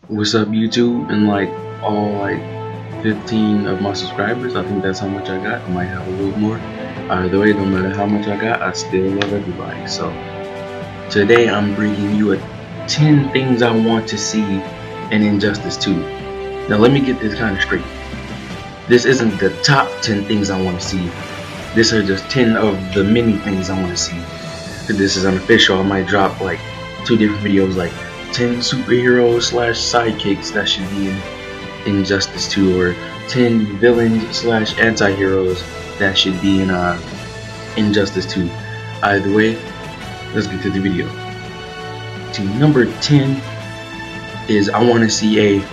What's up, YouTube? And like all 15 of my subscribers, I think that's how much I got. I might have a little more. Either way, no matter how much I got, I still love everybody. So today I'm bringing you a 10 things I want to see in Injustice 2. Now let me get this kind of straight. This isn't the top 10 things I want to see. These are just 10 of the many things I want to see. This is unofficial. I might drop like 2 different videos, like 10 superheroes slash sidekicks that should be in Injustice 2, or 10 villains slash anti-heroes that should be in Injustice 2. Either way, let's get to the video. To number 10 is I want to see a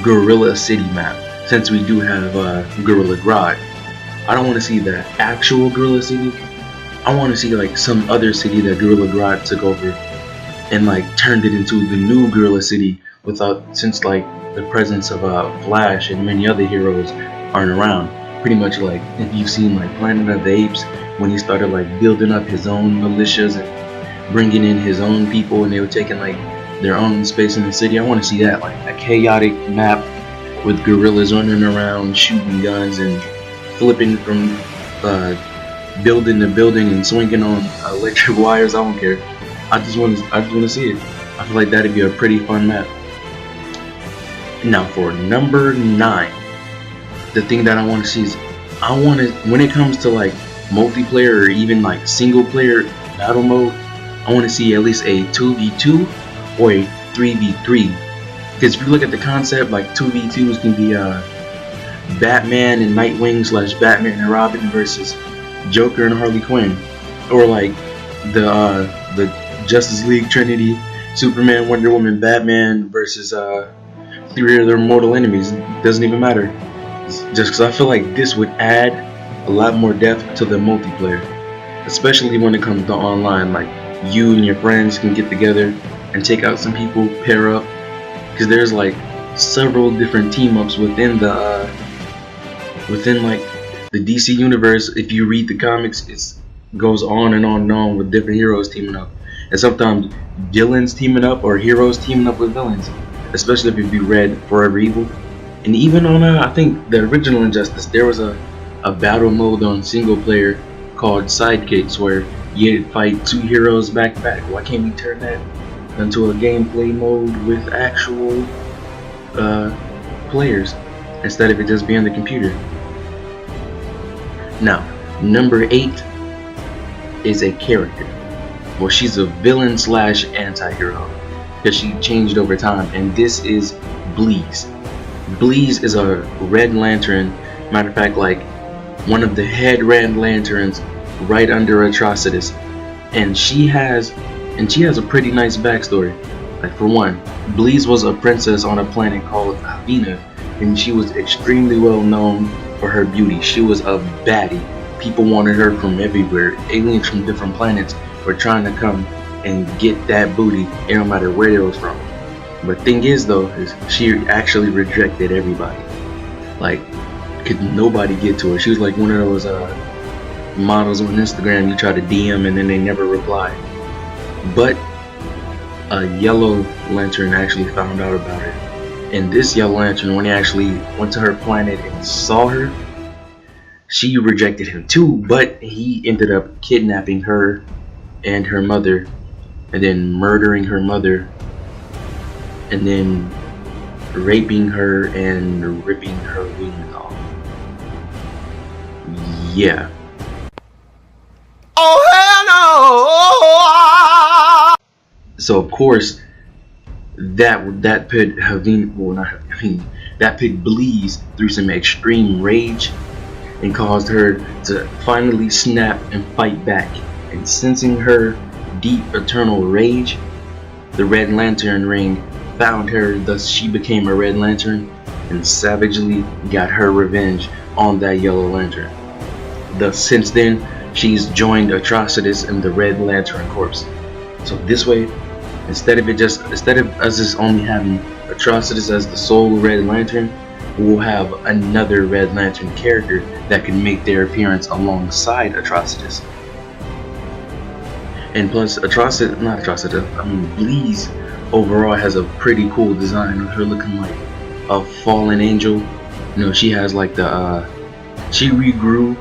Gorilla City map. Since we do have Gorilla Grodd, I don't want to see the actual Gorilla City. I want to see like some other city that Gorilla Grodd took over and like turned it into the new Gorilla City, since like the presence of Flash and many other heroes aren't around. Pretty much like if you've seen like Planet of the Apes, when he started like building up his own militias and bringing in his own people, and they were taking like their own space in the city. I want to see that, like a chaotic map with gorillas running around shooting guns and flipping from building to building and swinging on electric wires. I don't care. I just want to see it. I feel like that'd be a pretty fun map. Now for number 9, the thing that I want to see is when it comes to like multiplayer or even like single player battle mode, I want to see at least a 2v2 or a 3v3. Because if you look at the concept, like 2v2s can be Batman and Nightwing slash Batman and Robin versus Joker and Harley Quinn, or like the Justice League Trinity, Superman, Wonder Woman, Batman versus 3 of their mortal enemies. It doesn't even matter. Just because I feel like this would add a lot more depth to the multiplayer, especially when it comes to online. Like you and your friends can get together and take out some people, pair up, because there's like several different team ups within like the DC universe. If you read the comics, it goes on and on and on with different heroes teaming up, and sometimes villains teaming up or heroes teaming up with villains, especially if you read Forever Evil. And even on I think the original Injustice, there was a battle mode on single player called Sidekicks, where you fight 2 heroes back to back. Why can't we turn that into a gameplay mode with actual players instead of it just being the computer? Now, number 8 is a character. Well, she's a villain slash anti-hero because she changed over time, and this is Bleez. Bleez is a Red Lantern. Matter of fact, like one of the head Red Lanterns right under Atrocitus, and she has a pretty nice backstory. Like for one, Bleez was a princess on a planet called Avina, and she was extremely well known for her beauty. She was a baddie. People wanted her from everywhere. Aliens from different planets were trying to come and get that booty, no matter where they was from. But thing is though, is she actually rejected everybody. Like, could nobody get to her. She was like one of those models on Instagram you try to DM and then they never reply. But a Yellow Lantern actually found out about her. And this Yellow Lantern, when he actually went to her planet and saw her, she rejected him too, but he ended up kidnapping her and her mother, and then murdering her mother, and then raping her and ripping her wings off. Yeah. Oh hell no! So of course that put Haveen, well not Haveen, that put Bleez through some extreme rage and caused her to finally snap and fight back. And sensing her deep eternal rage, the Red Lantern ring found her, thus she became a Red Lantern and savagely got her revenge on that Yellow Lantern. Thus since then she's joined Atrocitus and the Red Lantern Corps. So this way, instead of us just only having Atrocitus as the sole Red Lantern, we'll have another Red Lantern character that can make their appearance alongside Atrocitus. And plus, Bleez overall has a pretty cool design of her looking like a fallen angel. You know, she has like she regrew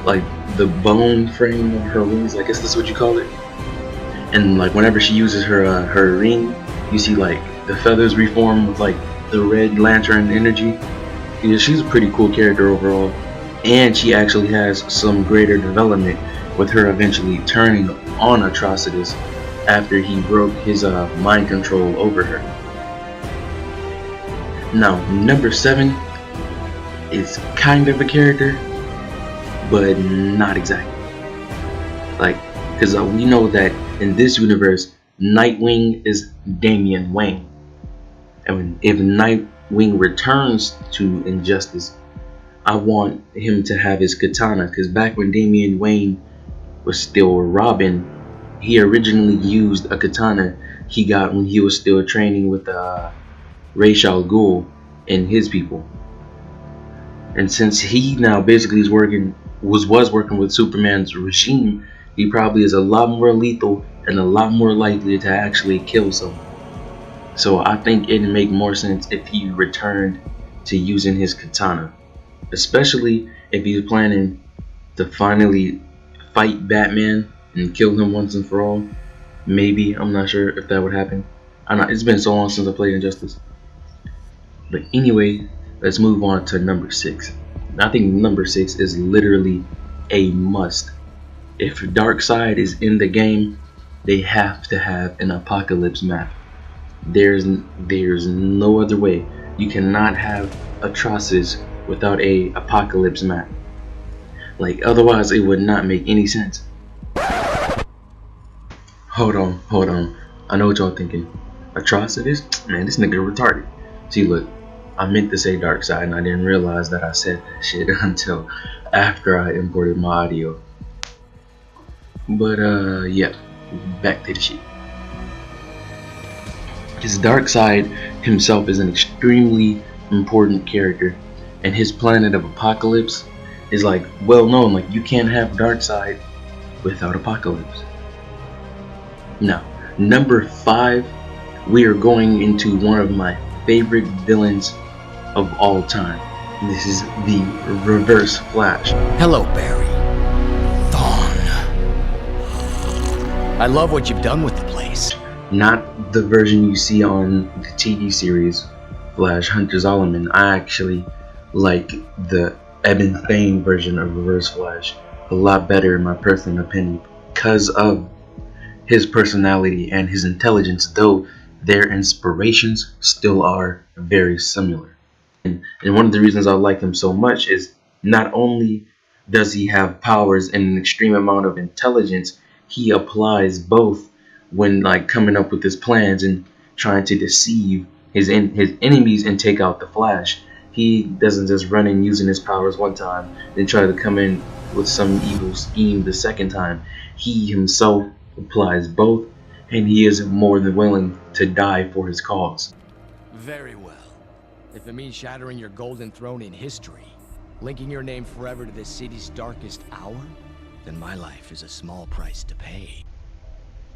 like the bone frame of her wings. I guess that's what you call it. And like whenever she uses her ring, you see like the feathers reform with like the red lantern energy. Yeah, she's a pretty cool character overall, and she actually has some greater development with her eventually turning on Atrocitus after he broke his mind control over her. Now, number 7 is kind of a character, but not exactly. Like, because we know that in this universe, Nightwing is Damian Wayne. And if Nightwing returns to Injustice, I want him to have his katana, because back when Damian Wayne was still Robin, he originally used a katana he got when he was still training with Ra's al Ghul and his people. And since he now basically is working with Superman's regime, he probably is a lot more lethal and a lot more likely to actually kill someone. So I think it'd make more sense if he returned to using his katana, especially if he's planning to finally fight Batman and kill him once and for all. Maybe, I'm not sure if that would happen. I know it's been so long since I played Injustice. But anyway, let's move on to number 6. I think number 6 is literally a must. If Darkseid is in the game, they have to have an Apocalypse map. There's no other way. You cannot have Atrocitus without a Apocalypse map. Like, otherwise it would not make any sense. Hold on. I know what y'all thinking. Atrocitus? Man, this nigga retarded. See, look, I meant to say Darkseid and I didn't realize that I said that shit until after I imported my audio. But yeah, back to the shit. His Darkseid himself is an extremely important character, and his planet of Apocalypse is like well known. Like, you can't have Darkseid without Apocalypse. Now, number 5, we are going into one of my favorite villains of all time. This is the Reverse Flash. Hello, Barry. Thawne. I love what you've done with the place. Not the version you see on the TV series Flash Hunter Zolomon. I actually like the Eben Thane version of Reverse Flash a lot better in my personal opinion, because of his personality and his intelligence, though their inspirations still are very similar. And one of the reasons I like him so much is not only does he have powers and an extreme amount of intelligence, he applies both when like coming up with his plans and trying to deceive his enemies and take out the Flash. He doesn't just run in using his powers one time then try to come in with some evil scheme the second time. He himself applies both, and he is more than willing to die for his cause. Very well. If it means shattering your golden throne in history, linking your name forever to this city's darkest hour, then my life is a small price to pay.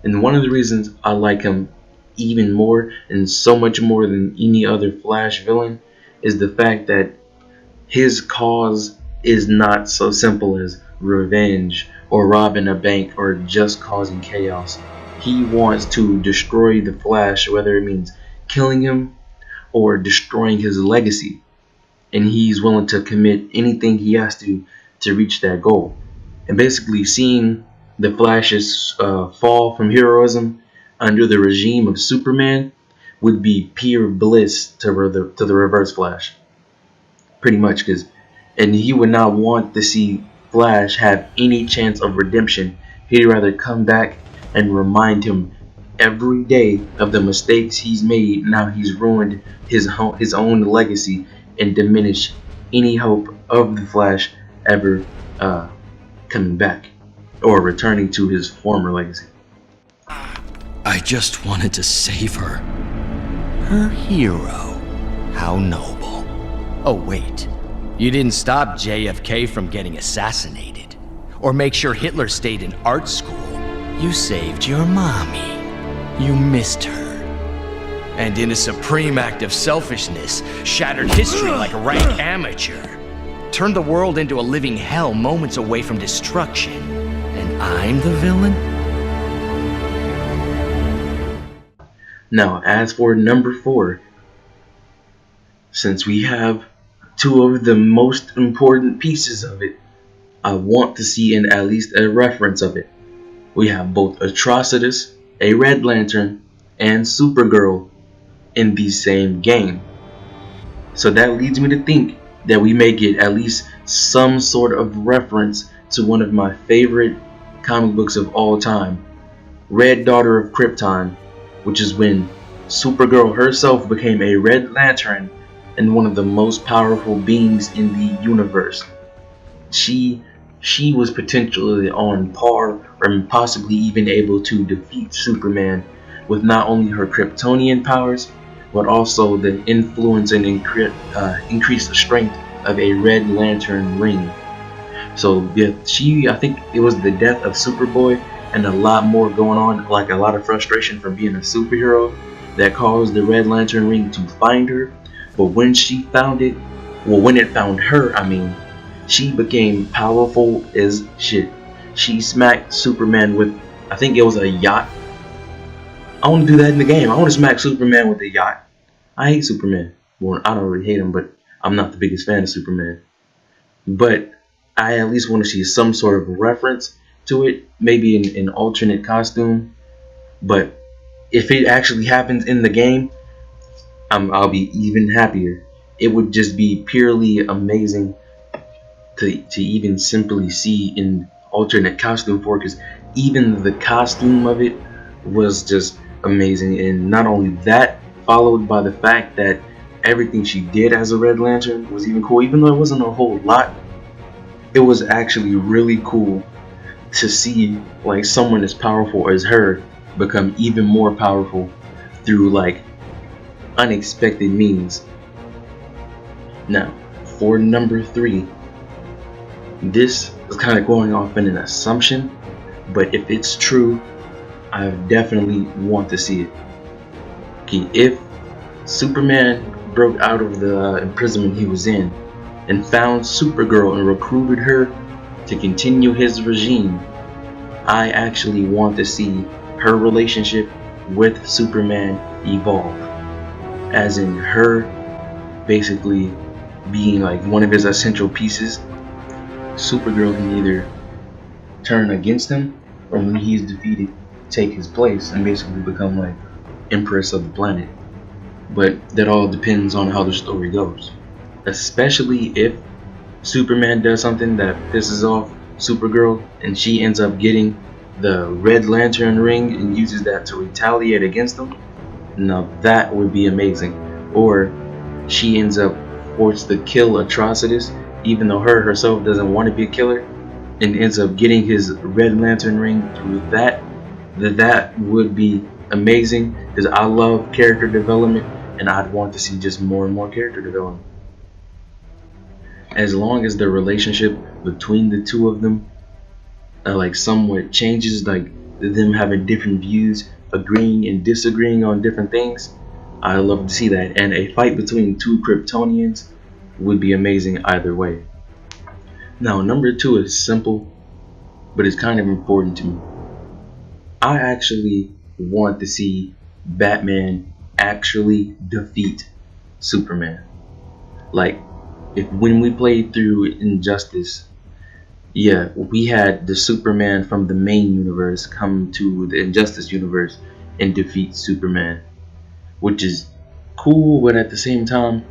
And one of the reasons I like him even more, and so much more than any other Flash villain, is the fact that his cause is not so simple as revenge or robbing a bank or just causing chaos. He wants to destroy the Flash, whether it means killing him or destroying his legacy, and he's willing to commit anything he has to reach that goal. And basically, seeing the Flash's fall from heroism under the regime of Superman would be pure bliss to the Reverse Flash, pretty much, and he would not want to see Flash have any chance of redemption. He'd rather come back and remind him every day of the mistakes he's made. Now he's ruined his own legacy and diminished any hope of the Flash ever coming back or returning to his former legacy. I just wanted to save her. Her hero. How noble. Oh wait, you didn't stop JFK from getting assassinated, or make sure Hitler stayed in art school. You saved your mommy. You missed her. and in a supreme act of selfishness, shattered history like a rank amateur. Turned the world into a living hell moments away from destruction. And I'm the villain? Now, as for number 4, since we have two of the most important pieces of it, I want to see in at least a reference of it. We have both Atrocitus, a Red Lantern, and Supergirl in the same game. So that leads me to think that we may get at least some sort of reference to one of my favorite comic books of all time, Red Daughter of Krypton, which is when Supergirl herself became a Red Lantern and one of the most powerful beings in the universe. She was potentially on par or possibly even able to defeat Superman with not only her Kryptonian powers, but also the influence and increased strength of a Red Lantern ring. So yeah, I think it was the death of Superboy and a lot more going on, like a lot of frustration from being a superhero, that caused the Red Lantern ring to find her. But when she found it, well, when it found her, she became powerful as shit. She smacked Superman with, I think it was a yacht. I want to do that in the game. I want to smack Superman with a yacht. I hate Superman. Well, I don't really hate him, but I'm not the biggest fan of Superman. But I at least want to see some sort of reference to it, maybe in an alternate costume. But if it actually happens in the game, I'll be even happier. It would just be purely amazing to even simply see in alternate costume for, because even the costume of it was just amazing. And not only that, followed by the fact that everything she did as a Red Lantern was even cool. Even though it wasn't a whole lot, it was actually really cool to see like someone as powerful as her become even more powerful through like unexpected means. Now, for number 3, this is kind of going off in an assumption, but if it's true, I definitely want to see it. Okay, if Superman broke out of the imprisonment he was in and found Supergirl and recruited her to continue his regime, I actually want to see her relationship with Superman evolve, as in her basically being like one of his essential pieces. Supergirl can either turn against him, or when he's defeated, take his place and basically become like Empress of the planet. But that all depends on how the story goes. Especially if Superman does something that pisses off Supergirl and she ends up getting the Red Lantern ring and uses that to retaliate against him. Now that would be amazing. Or she ends up forced to kill Atrocitus, even though her herself doesn't want to be a killer, and ends up getting his Red Lantern ring through that. That would be amazing, because I love character development and I'd want to see just more and more character development. As long as the relationship between the two of them like somewhat changes, like them having different views, agreeing and disagreeing on different things, I love to see that. And a fight between two Kryptonians would be amazing either way. Now, number 2 is simple, but it's kind of important to me. I actually want to see Batman actually defeat Superman. Like, if when we played through Injustice, yeah, we had the Superman from the main universe come to the Injustice universe and defeat Superman, which is cool, but at the same time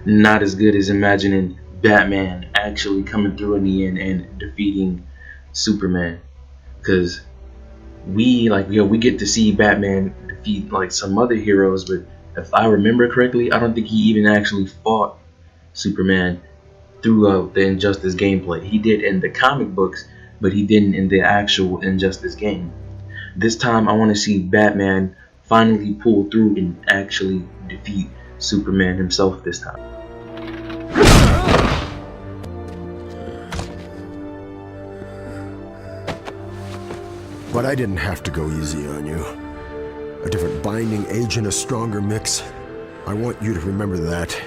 not as good as imagining Batman actually coming through in the end and defeating Superman. Because we get to see Batman defeat like some other heroes, but if I remember correctly, I don't think he even actually fought Superman throughout the Injustice gameplay. He did in the comic books, but he didn't in the actual Injustice game. This time I want to see Batman finally pull through and actually defeat Superman himself this time. But I didn't have to go easy on you. A different binding agent, a stronger mix. I want you to remember that.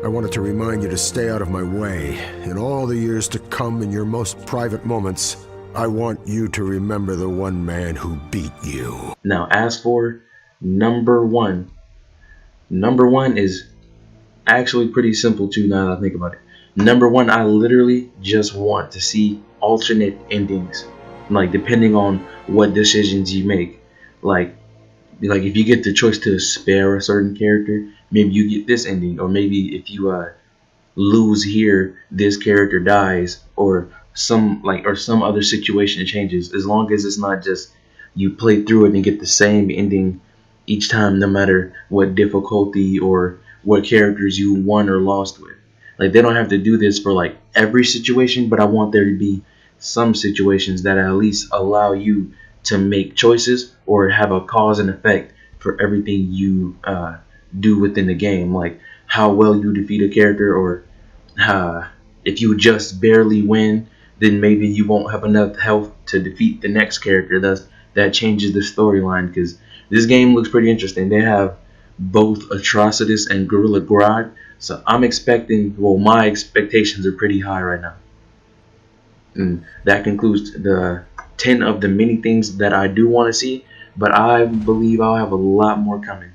I wanted to remind you to stay out of my way. In all the years to come, in your most private moments, I want you to remember the one man who beat you. Now, as for number one is actually pretty simple too, now that I think about it. Number one, I literally just want to see alternate endings, like depending on what decisions you make. Like if you get the choice to spare a certain character, maybe you get this ending, or maybe if you lose here, this character dies, or some other situation changes. As long as it's not just you play through it and get the same ending each time, no matter what difficulty or what characters you won or lost with. Like, they don't have to do this for like every situation, but I want there to be some situations that at least allow you to make choices or have a cause and effect for everything you do within the game. Like how well you defeat a character, or if you just barely win, then maybe you won't have enough health to defeat the next character. That changes the storyline, because this game looks pretty interesting. They have both Atrocitus and Gorilla Grodd, so I'm expecting, well, my expectations are pretty high right now. And that concludes the 10 of the many things that I do want to see, but I believe I'll have a lot more coming.